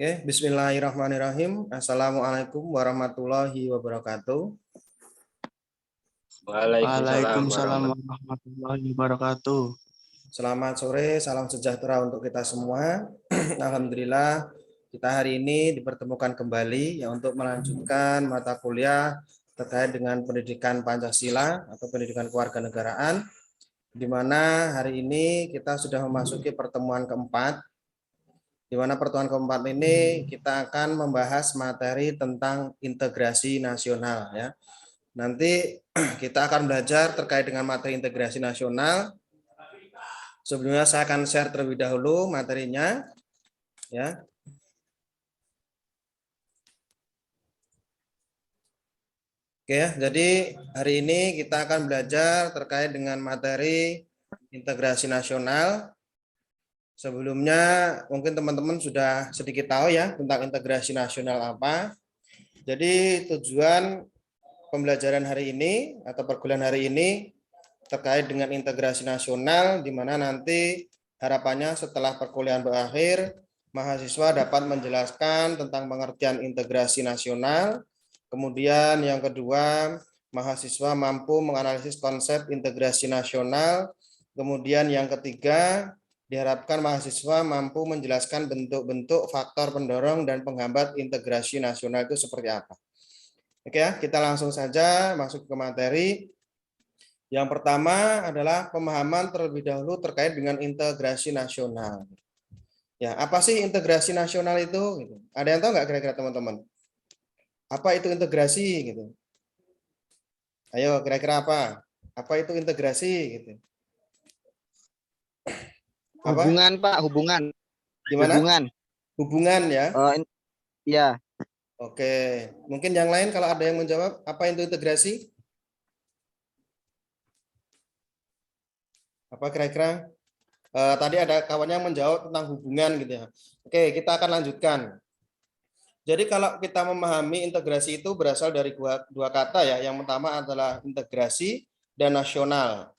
Oke, bismillahirrahmanirrahim. Assalamualaikum warahmatullahi wabarakatuh. Waalaikumsalam Waalaikumsalam warahmatullahi wabarakatuh. Selamat sore, salam sejahtera untuk kita semua. Alhamdulillah, kita hari ini dipertemukan kembali ya untuk melanjutkan mata kuliah terkait dengan pendidikan Pancasila atau pendidikan kewarganegaraan, di mana hari ini kita sudah memasuki pertemuan keempat. Di mana pertemuan keempat ini kita akan membahas materi tentang integrasi nasional ya. Nanti kita akan belajar terkait dengan materi integrasi nasional. Sebelumnya saya akan share terlebih dahulu materinya ya. Oke ya, jadi hari ini kita akan belajar terkait dengan materi integrasi nasional. Sebelumnya mungkin teman-teman sudah sedikit tahu ya tentang integrasi nasional apa. Jadi tujuan pembelajaran hari ini atau perkuliahan hari ini terkait dengan integrasi nasional, di mana nanti harapannya setelah perkuliahan berakhir, mahasiswa dapat menjelaskan tentang pengertian integrasi nasional. Kemudian yang kedua, mahasiswa mampu menganalisis konsep integrasi nasional. Kemudian yang ketiga, diharapkan mahasiswa mampu menjelaskan bentuk-bentuk faktor pendorong dan penghambat integrasi nasional itu seperti apa. Oke ya, kita langsung saja masuk ke materi. Yang pertama adalah pemahaman terlebih dahulu terkait dengan integrasi nasional. Ya, apa sih integrasi nasional itu? Ada yang tahu nggak kira-kira teman-teman? Apa itu integrasi? Gitu. Ayo, kira-kira apa? Apa itu integrasi? Gitu. Apa? Hubungan, Pak, hubungan. Gimana? Hubungan. Hubungan ya. Ya. Oke, mungkin yang lain kalau ada yang menjawab apa itu integrasi? Apa kira-kira? Tadi ada kawannya menjawab tentang hubungan gitu ya. Oke, kita akan lanjutkan. Jadi kalau kita memahami integrasi itu berasal dari dua kata ya. Yang pertama adalah integrasi dan nasional.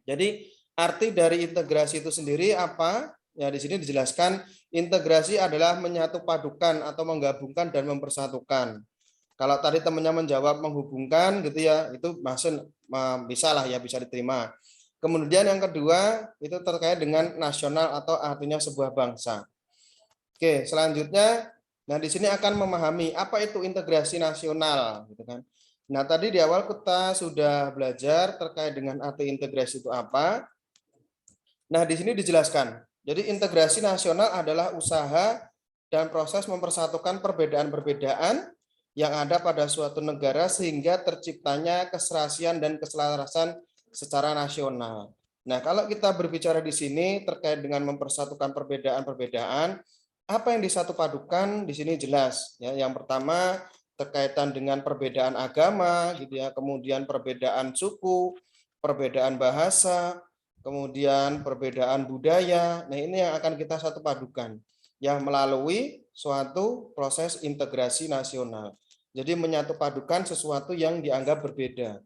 Jadi arti dari integrasi itu sendiri apa? Ya di sini dijelaskan integrasi adalah menyatu padukan atau menggabungkan dan mempersatukan. Kalau tadi temannya menjawab menghubungkan gitu ya, itu maksud bisa lah ya, bisa diterima. Kemudian yang kedua itu terkait dengan nasional atau artinya sebuah bangsa. Oke, selanjutnya, nah di sini akan memahami apa itu integrasi nasional, gitu kan. Nah tadi di awal kita sudah belajar terkait dengan arti integrasi itu apa. Nah, di sini dijelaskan. Jadi integrasi nasional adalah usaha dan proses mempersatukan perbedaan-perbedaan yang ada pada suatu negara sehingga terciptanya keserasian dan keselarasan secara nasional. Nah, kalau kita berbicara di sini terkait dengan mempersatukan perbedaan-perbedaan, apa yang disatu padukan di sini jelas. Ya, yang pertama terkaitan dengan perbedaan agama, gitu ya, kemudian perbedaan suku, perbedaan bahasa, kemudian perbedaan budaya. Nah, ini yang akan kita satu padukan yang melalui suatu proses integrasi nasional. Jadi menyatu padukan sesuatu yang dianggap berbeda.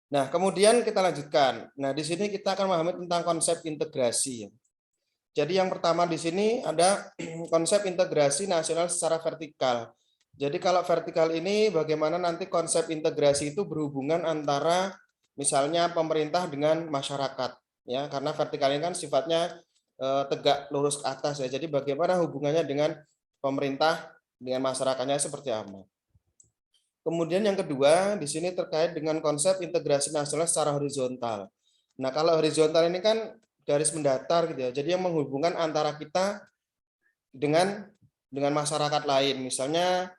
Nah, kemudian kita lanjutkan. Nah, di sini kita akan memahami tentang konsep integrasi. Jadi yang pertama di sini ada konsep integrasi nasional secara vertikal. Jadi kalau vertikal ini bagaimana nanti konsep integrasi itu berhubungan antara misalnya pemerintah dengan masyarakat ya, karena vertikal ini kan sifatnya tegak lurus ke atas ya. Jadi bagaimana hubungannya dengan pemerintah dengan masyarakatnya seperti apa. Kemudian yang kedua di sini terkait dengan konsep integrasi nasional secara horizontal. Nah, kalau horizontal ini kan garis mendatar gitu ya. Jadi yang menghubungkan antara kita dengan masyarakat lain. Misalnya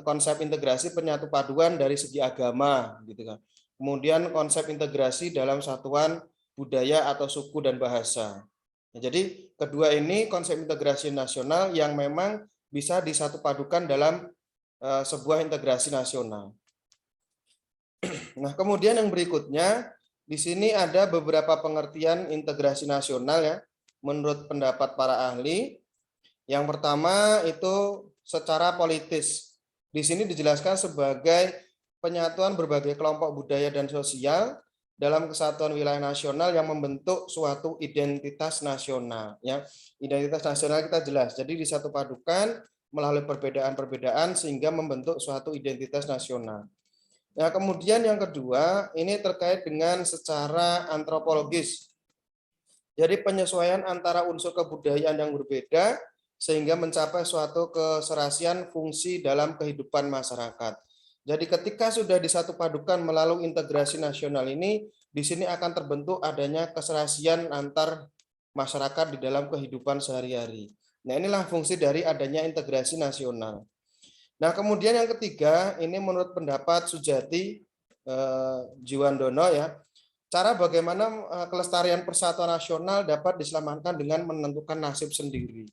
konsep integrasi penyatu paduan dari segi agama gitu kan. Kemudian konsep integrasi dalam satuan budaya atau suku dan bahasa. Nah, jadi kedua ini konsep integrasi nasional yang memang bisa disatu padukan dalam sebuah integrasi nasional. Nah, kemudian yang berikutnya di sini ada beberapa pengertian integrasi nasional ya menurut pendapat para ahli. Yang pertama itu secara politis. Di sini dijelaskan sebagai penyatuan berbagai kelompok budaya dan sosial dalam kesatuan wilayah nasional yang membentuk suatu identitas nasional. Ya, identitas nasional kita jelas. Jadi disatu padukan melalui perbedaan-perbedaan sehingga membentuk suatu identitas nasional. Nah, kemudian yang kedua, ini terkait dengan secara antropologis. Jadi penyesuaian antara unsur kebudayaan yang berbeda sehingga mencapai suatu keserasian fungsi dalam kehidupan masyarakat. Jadi ketika sudah disatu padukan melalui integrasi nasional ini, di sini akan terbentuk adanya keserasian antar masyarakat di dalam kehidupan sehari-hari. Nah, inilah fungsi dari adanya integrasi nasional. Nah, kemudian yang ketiga, ini menurut pendapat Sujati Jiwandono ya, cara bagaimana kelestarian persatuan nasional dapat diselamatkan dengan menentukan nasib sendiri.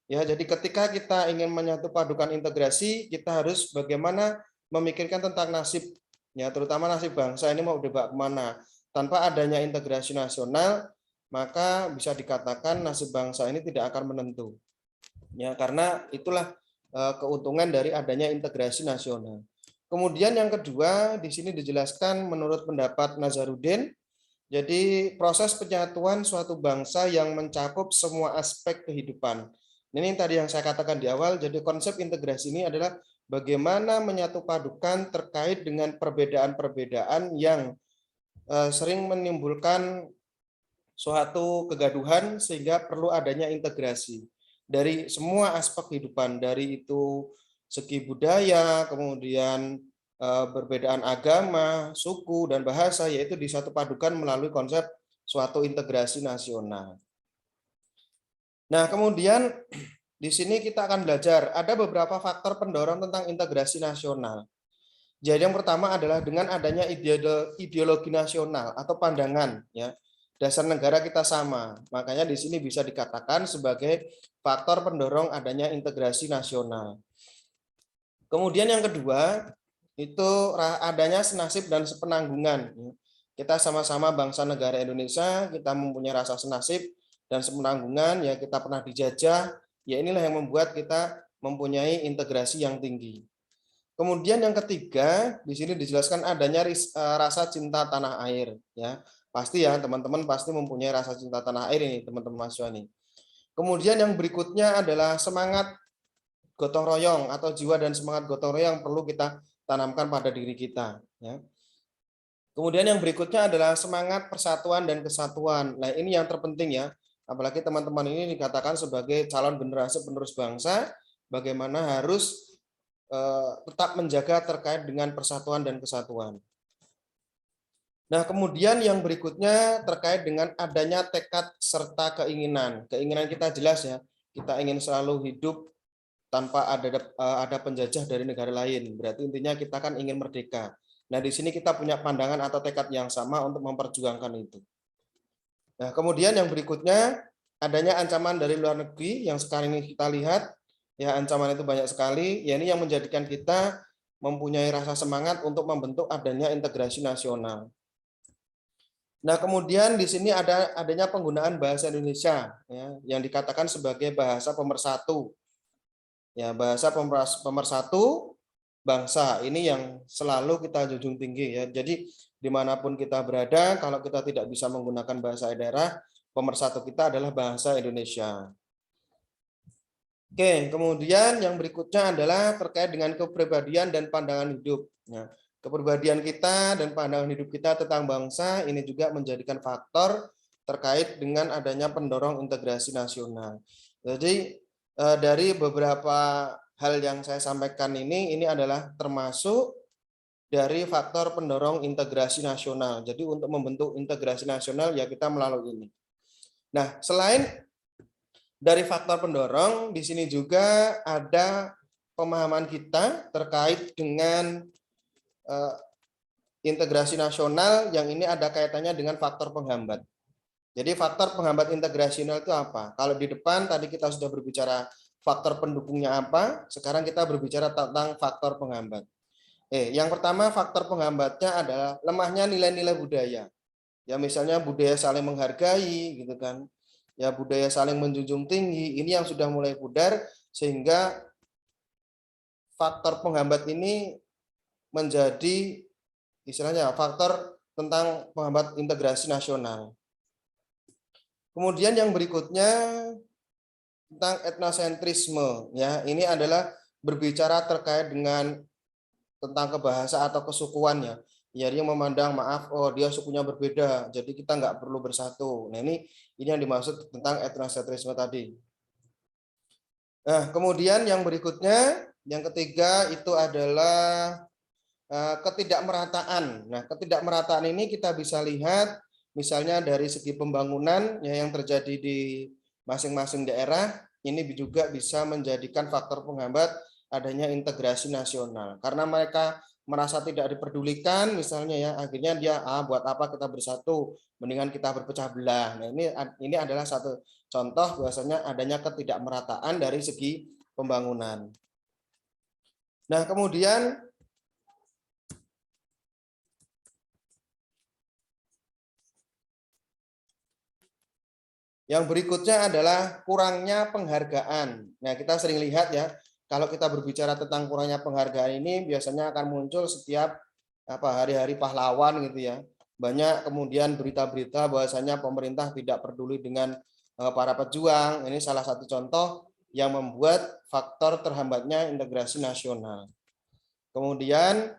Ya, jadi ketika kita ingin menyatu padukan integrasi, kita harus bagaimana memikirkan tentang nasib, ya terutama nasib bangsa ini mau dibawa kemana. Tanpa adanya integrasi nasional, maka bisa dikatakan nasib bangsa ini tidak akan menentu. Ya, karena itulah keuntungan dari adanya integrasi nasional. Kemudian yang kedua, di sini dijelaskan menurut pendapat Nazarudin, jadi proses penyatuan suatu bangsa yang mencakup semua aspek kehidupan. Ini tadi yang saya katakan di awal, jadi konsep integrasi ini adalah bagaimana menyatu padukan terkait dengan perbedaan-perbedaan yang sering menimbulkan suatu kegaduhan sehingga perlu adanya integrasi dari semua aspek kehidupan, dari itu segi budaya, kemudian perbedaan agama, suku, dan bahasa, yaitu disatu padukan melalui konsep suatu integrasi nasional. Nah, kemudian di sini kita akan belajar ada beberapa faktor pendorong tentang integrasi nasional. Jadi yang pertama adalah dengan adanya ideologi nasional atau pandangan, ya. Dasar negara kita sama, makanya di sini bisa dikatakan sebagai faktor pendorong adanya integrasi nasional. Kemudian yang kedua, itu adanya senasib dan sepenanggungan. Kita sama-sama bangsa negara Indonesia, kita mempunyai rasa senasib dan sepenanggungan, ya kita pernah dijajah, ya inilah yang membuat kita mempunyai integrasi yang tinggi. Kemudian yang ketiga, di sini dijelaskan adanya rasa cinta tanah air, ya. Pasti ya, teman-teman pasti mempunyai rasa cinta tanah air ini, teman-teman mahasiswa ini. Kemudian yang berikutnya adalah semangat gotong royong atau jiwa dan semangat gotong royong yang perlu kita tanamkan pada diri kita. Ya. Kemudian yang berikutnya adalah semangat persatuan dan kesatuan. Nah, ini yang terpenting ya. Apalagi teman-teman ini dikatakan sebagai calon generasi penerus bangsa, bagaimana harus tetap menjaga terkait dengan persatuan dan kesatuan. Nah, kemudian yang berikutnya terkait dengan adanya tekad serta keinginan. Keinginan kita jelas ya, kita ingin selalu hidup tanpa ada penjajah dari negara lain. Berarti intinya kita kan ingin merdeka. Nah, di sini kita punya pandangan atau tekad yang sama untuk memperjuangkan itu. Nah, kemudian yang berikutnya adanya ancaman dari luar negeri yang sekarang ini kita lihat, ya ancaman itu banyak sekali. Ya ini yang menjadikan kita mempunyai rasa semangat untuk membentuk adanya integrasi nasional. Nah, kemudian di sini adanya penggunaan bahasa Indonesia ya, yang dikatakan sebagai bahasa pemersatu. Ya, bahasa pemersatu bangsa ini yang selalu kita junjung tinggi ya. Jadi dimanapun kita berada, kalau kita tidak bisa menggunakan bahasa daerah, pemersatu kita adalah bahasa Indonesia. Oke, kemudian yang berikutnya adalah terkait dengan kepribadian dan pandangan hidup. Ya. Kepribadian kita dan pandangan hidup kita tentang bangsa ini juga menjadikan faktor terkait dengan adanya pendorong integrasi nasional. Jadi dari beberapa hal yang saya sampaikan ini adalah termasuk dari faktor pendorong integrasi nasional. Jadi untuk membentuk integrasi nasional ya kita melalui ini. Nah, selain dari faktor pendorong, di sini juga ada pemahaman kita terkait dengan integrasi nasional yang ini ada kaitannya dengan faktor penghambat. Jadi faktor penghambat integrasi nasional itu apa? Kalau di depan tadi kita sudah berbicara faktor pendukungnya apa, sekarang kita berbicara tentang faktor penghambat. Yang pertama faktor penghambatnya adalah lemahnya nilai-nilai budaya. Ya misalnya budaya saling menghargai gitu kan. Ya budaya saling menjunjung tinggi, ini yang sudah mulai pudar sehingga faktor penghambat ini menjadi istilahnya faktor tentang penghambat integrasi nasional. Kemudian yang berikutnya tentang etnosentrisme, ya. Ini adalah berbicara terkait dengan tentang kebahasa atau kesukuannya. Ya, dia memandang maaf, oh dia sukunya berbeda, jadi kita nggak perlu bersatu. Nah, ini yang dimaksud tentang etnosentrisme tadi. Nah, kemudian yang berikutnya, yang ketiga itu adalah ketidakmerataan. Nah, ketidakmerataan ini kita bisa lihat misalnya dari segi pembangunan ya, yang terjadi di masing-masing daerah, ini juga bisa menjadikan faktor penghambat adanya integrasi nasional. Karena mereka merasa tidak diperdulikan misalnya ya, akhirnya dia buat apa kita bersatu, mendingan kita berpecah belah. Nah, ini adalah satu contoh bahwasanya adanya ketidakmerataan dari segi pembangunan. Nah, kemudian yang berikutnya adalah kurangnya penghargaan. Nah, kita sering lihat ya, kalau kita berbicara tentang kurangnya penghargaan ini biasanya akan muncul setiap hari-hari pahlawan gitu ya. Banyak kemudian berita-berita bahwasanya pemerintah tidak peduli dengan para pejuang. Ini salah satu contoh yang membuat faktor terhambatnya integrasi nasional. Kemudian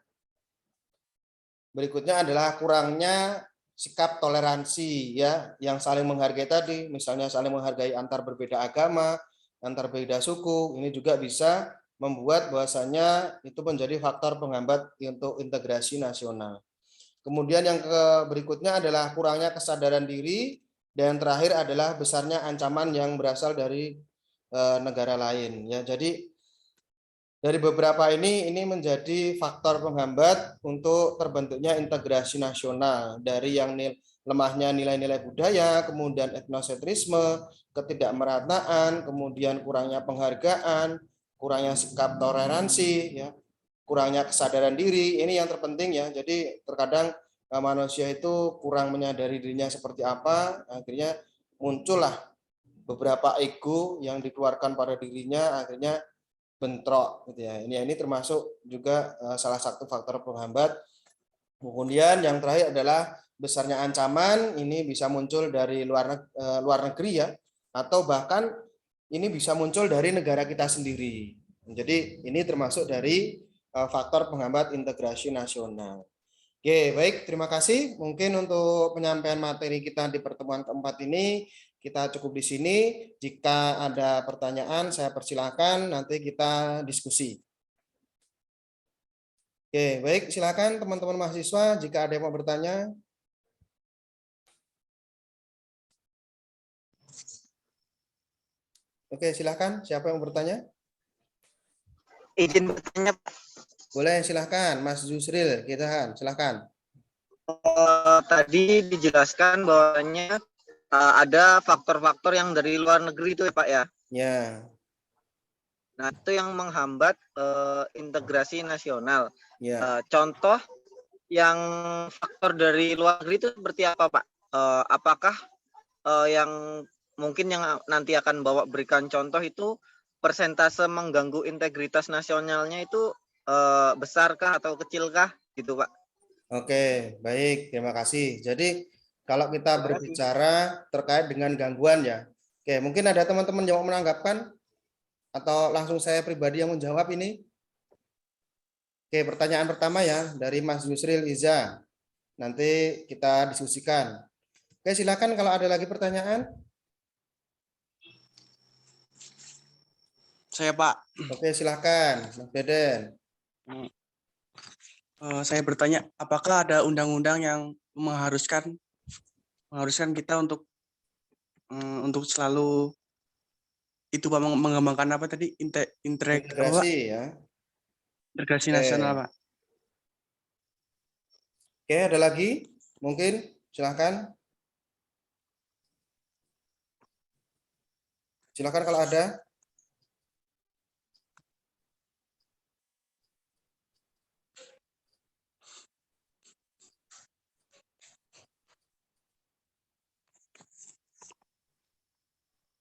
berikutnya adalah kurangnya sikap toleransi ya, yang saling menghargai tadi, misalnya saling menghargai antar berbeda agama, antar berbeda suku, ini juga bisa membuat bahwasanya itu menjadi faktor penghambat untuk integrasi nasional. Kemudian yang berikutnya adalah kurangnya kesadaran diri, dan terakhir adalah besarnya ancaman yang berasal dari negara lain ya. Jadi dari beberapa ini menjadi faktor penghambat untuk terbentuknya integrasi nasional, dari yang lemahnya nilai-nilai budaya, kemudian etnosentrisme, ketidakmerataan, kemudian kurangnya penghargaan, kurangnya sikap toleransi, ya, kurangnya kesadaran diri. Ini yang terpenting ya. Jadi terkadang manusia itu kurang menyadari dirinya seperti apa, akhirnya muncullah beberapa ego yang dikeluarkan pada dirinya, akhirnya bentrok gitu ya. Ini termasuk juga salah satu faktor penghambat. Kemudian yang terakhir adalah besarnya ancaman, ini bisa muncul dari luar negeri ya, atau bahkan ini bisa muncul dari negara kita sendiri. Jadi ini termasuk dari faktor penghambat integrasi nasional. Oke, baik, terima kasih. Mungkin untuk penyampaian materi kita di pertemuan keempat ini kita cukup di sini. Jika ada pertanyaan, saya persilakan, nanti kita diskusi. Oke, baik, silakan teman-teman mahasiswa jika ada yang mau bertanya. Oke, silakan. Siapa yang mau bertanya? Izin bertanya, Pak. Boleh, silakan, Mas Yusril. Kita silakan. Tadi dijelaskan bahwanya ada faktor-faktor yang dari luar negeri itu ya Pak ya. Ya. Nah itu yang menghambat integrasi nasional. Ya. Contoh yang faktor dari luar negeri itu seperti apa Pak? Apakah yang mungkin yang nanti akan berikan contoh itu persentase mengganggu integritas nasionalnya itu besarkah atau kecilkah gitu Pak? Oke, baik, terima kasih. Jadi kalau kita berbicara terkait dengan gangguan ya. Oke, mungkin ada teman-teman yang mau menanggapkan atau langsung saya pribadi yang menjawab ini. Oke, pertanyaan pertama ya dari Mas Yusril Iza. Nanti kita diskusikan. Oke, silakan kalau ada lagi pertanyaan. Saya Pak. Oke, silakan, Mas Deden. Saya bertanya, apakah ada undang-undang yang mengharuskan kita untuk selalu itu Pak, mengembangkan apa tadi Integrasi ya. integrasi Oke. nasional Pak. Oke, ada lagi? Mungkin silakan. Silakan kalau ada.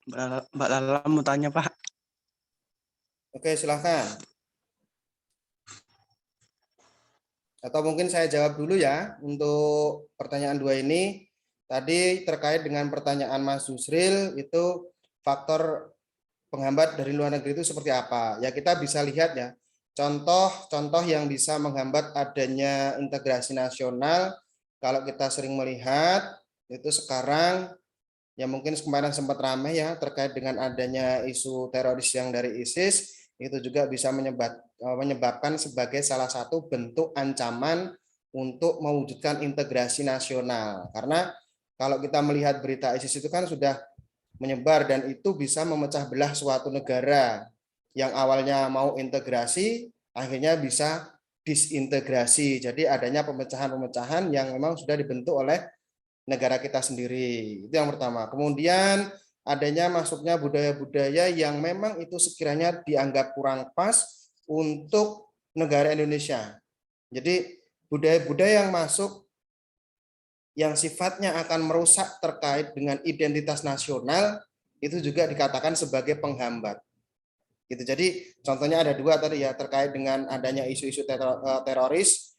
Mbak Lala mau tanya Pak. Oke, silakan. Atau mungkin saya jawab dulu ya untuk pertanyaan 2 ini. Tadi terkait dengan pertanyaan Mas Yusril itu faktor penghambat dari luar negeri itu seperti apa? Ya kita bisa lihat ya. Contoh-contoh yang bisa menghambat adanya integrasi nasional kalau kita sering melihat itu sekarang ya mungkin kemarin sempat ramai ya terkait dengan adanya isu teroris yang dari ISIS itu juga bisa menyebabkan sebagai salah satu bentuk ancaman untuk mewujudkan integrasi nasional. Karena kalau kita melihat berita ISIS itu kan sudah menyebar dan itu bisa memecah belah suatu negara yang awalnya mau integrasi akhirnya bisa disintegrasi. Jadi adanya pemecahan-pemecahan yang memang sudah dibentuk oleh negara kita sendiri. Itu yang pertama. Kemudian adanya masuknya budaya-budaya yang memang itu sekiranya dianggap kurang pas untuk negara Indonesia. Jadi budaya-budaya yang masuk yang sifatnya akan merusak terkait dengan identitas nasional itu juga dikatakan sebagai penghambat. Gitu. Jadi contohnya ada 2 tadi ya terkait dengan adanya isu-isu teroris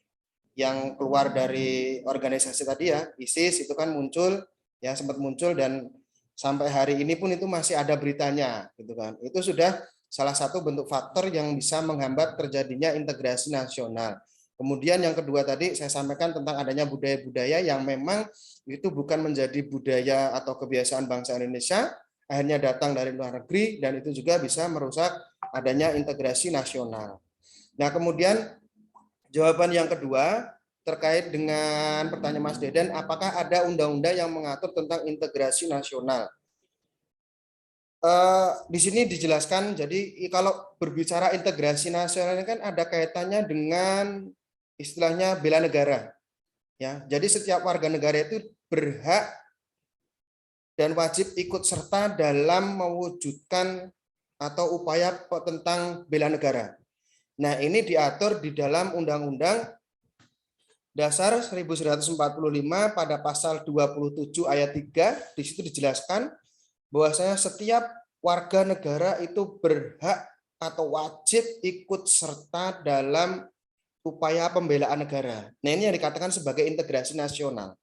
yang keluar dari organisasi tadi ya, ISIS itu kan muncul ya sempat muncul dan sampai hari ini pun itu masih ada beritanya gitu kan. Itu sudah salah satu bentuk faktor yang bisa menghambat terjadinya integrasi nasional. Kemudian yang kedua tadi saya sampaikan tentang adanya budaya-budaya yang memang itu bukan menjadi budaya atau kebiasaan bangsa Indonesia, akhirnya datang dari luar negeri dan itu juga bisa merusak adanya integrasi nasional. Nah, kemudian jawaban yang kedua terkait dengan pertanyaan Mas Deden, apakah ada undang-undang yang mengatur tentang integrasi nasional? Di sini dijelaskan, jadi kalau berbicara integrasi nasional ini kan ada kaitannya dengan istilahnya bela negara. Ya, jadi setiap warga negara itu berhak dan wajib ikut serta dalam mewujudkan atau upaya tentang bela negara. Nah, ini diatur di dalam Undang-Undang Dasar 1945 pada pasal 27 ayat 3, di situ dijelaskan bahwasanya setiap warga negara itu berhak atau wajib ikut serta dalam upaya pembelaan negara. Nah, ini yang dikatakan sebagai integrasi nasional.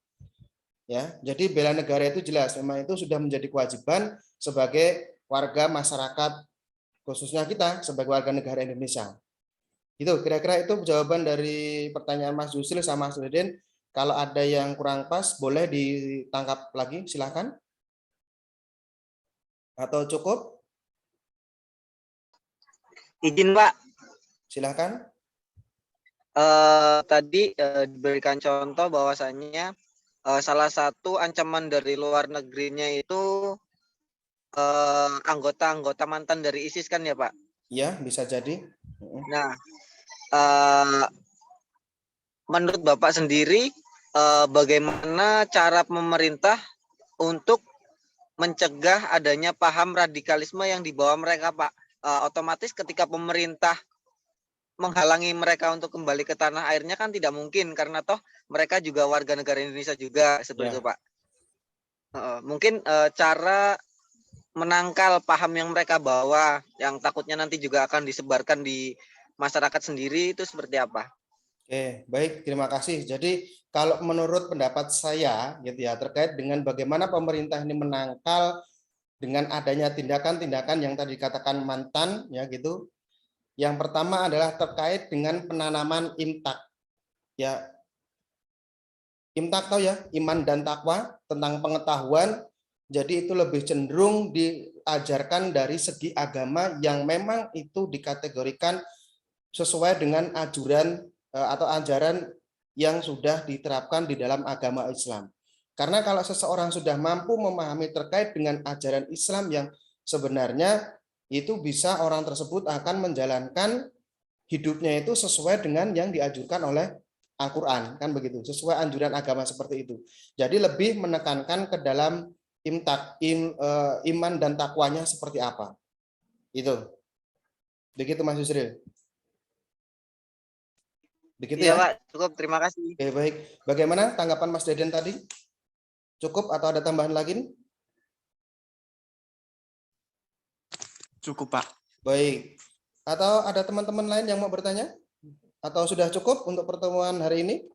Ya, jadi bela negara itu jelas memang itu sudah menjadi kewajiban sebagai warga masyarakat khususnya kita sebagai warga negara Indonesia. Itu kira-kira itu jawaban dari pertanyaan Mas Yusril sama Mas Deden. Kalau ada yang kurang pas boleh ditangkap lagi, silakan. Atau cukup? Izin Pak, Silakan. tadi diberikan contoh bahwasannya salah satu ancaman dari luar negerinya itu anggota-anggota mantan dari ISIS kan ya Pak? Ya, bisa jadi. Nah, menurut Bapak sendiri bagaimana cara pemerintah untuk mencegah adanya paham radikalisme yang dibawa mereka Pak? Otomatis ketika pemerintah menghalangi mereka untuk kembali ke tanah airnya kan tidak mungkin karena toh mereka juga warga negara Indonesia juga seperti itu Pak. Mungkin cara menangkal paham yang mereka bawa yang takutnya nanti juga akan disebarkan di masyarakat sendiri itu seperti apa? Oke, baik, terima kasih. Jadi kalau menurut pendapat saya gitu ya terkait dengan bagaimana pemerintah ini menangkal dengan adanya tindakan-tindakan yang tadi dikatakan mantan ya gitu. Yang pertama adalah terkait dengan penanaman imtak. Ya, imtak tahu ya, iman dan takwa tentang pengetahuan. Jadi itu lebih cenderung diajarkan dari segi agama yang memang itu dikategorikan sesuai dengan ajuran atau ajaran yang sudah diterapkan di dalam agama Islam. Karena kalau seseorang sudah mampu memahami terkait dengan ajaran Islam yang sebenarnya itu bisa orang tersebut akan menjalankan hidupnya itu sesuai dengan yang dianjurkan oleh Al-Quran, kan begitu, sesuai anjuran agama seperti itu. Jadi lebih menekankan ke dalam iman dan takwanya seperti apa. Itu. Begitu Mas Yusril. Begitu Iya ya. Pak, cukup terima kasih. Oke, baik. Bagaimana tanggapan Mas Deden tadi? Cukup atau ada tambahan lagi? Cukup, Pak. Baik. Atau ada teman-teman lain yang mau bertanya? Atau sudah cukup untuk pertemuan hari ini?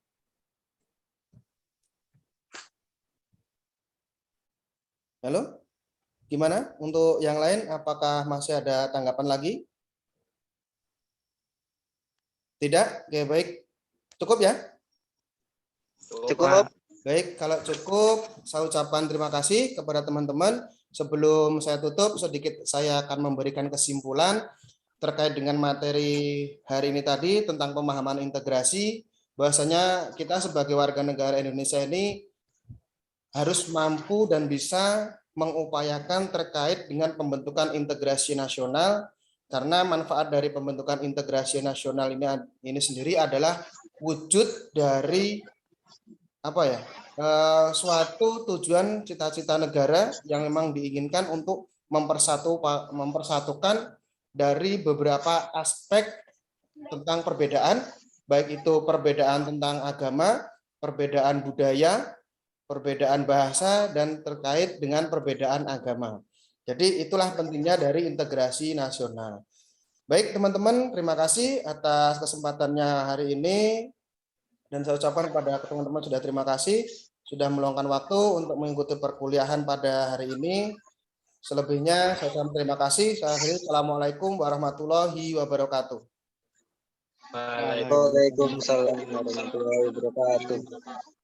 Halo? Gimana untuk yang lain? Apakah masih ada tanggapan lagi? Tidak? Oke, baik. Cukup ya? Cukup. Baik, kalau cukup, saya ucapkan terima kasih kepada teman-teman. Sebelum saya tutup, sedikit saya akan memberikan kesimpulan terkait dengan materi hari ini tadi tentang pemahaman integrasi. Bahwasanya kita sebagai warga negara Indonesia ini harus mampu dan bisa mengupayakan terkait dengan pembentukan integrasi nasional, karena manfaat dari pembentukan integrasi nasional ini sendiri adalah wujud dari suatu tujuan cita-cita negara yang memang diinginkan untuk mempersatukan dari beberapa aspek tentang perbedaan, baik itu perbedaan tentang agama, perbedaan budaya, perbedaan bahasa, dan terkait dengan perbedaan agama. Jadi itulah pentingnya dari integrasi nasional. Baik teman-teman, terima kasih atas kesempatannya hari ini. Dan saya ucapkan kepada teman-teman sudah terima kasih, sudah meluangkan waktu untuk mengikuti perkuliahan pada hari ini. Selebihnya saya ucapkan terima kasih. Saya akhiri. Assalamualaikum warahmatullahi wabarakatuh. Waalaikumsalam warahmatullahi wabarakatuh.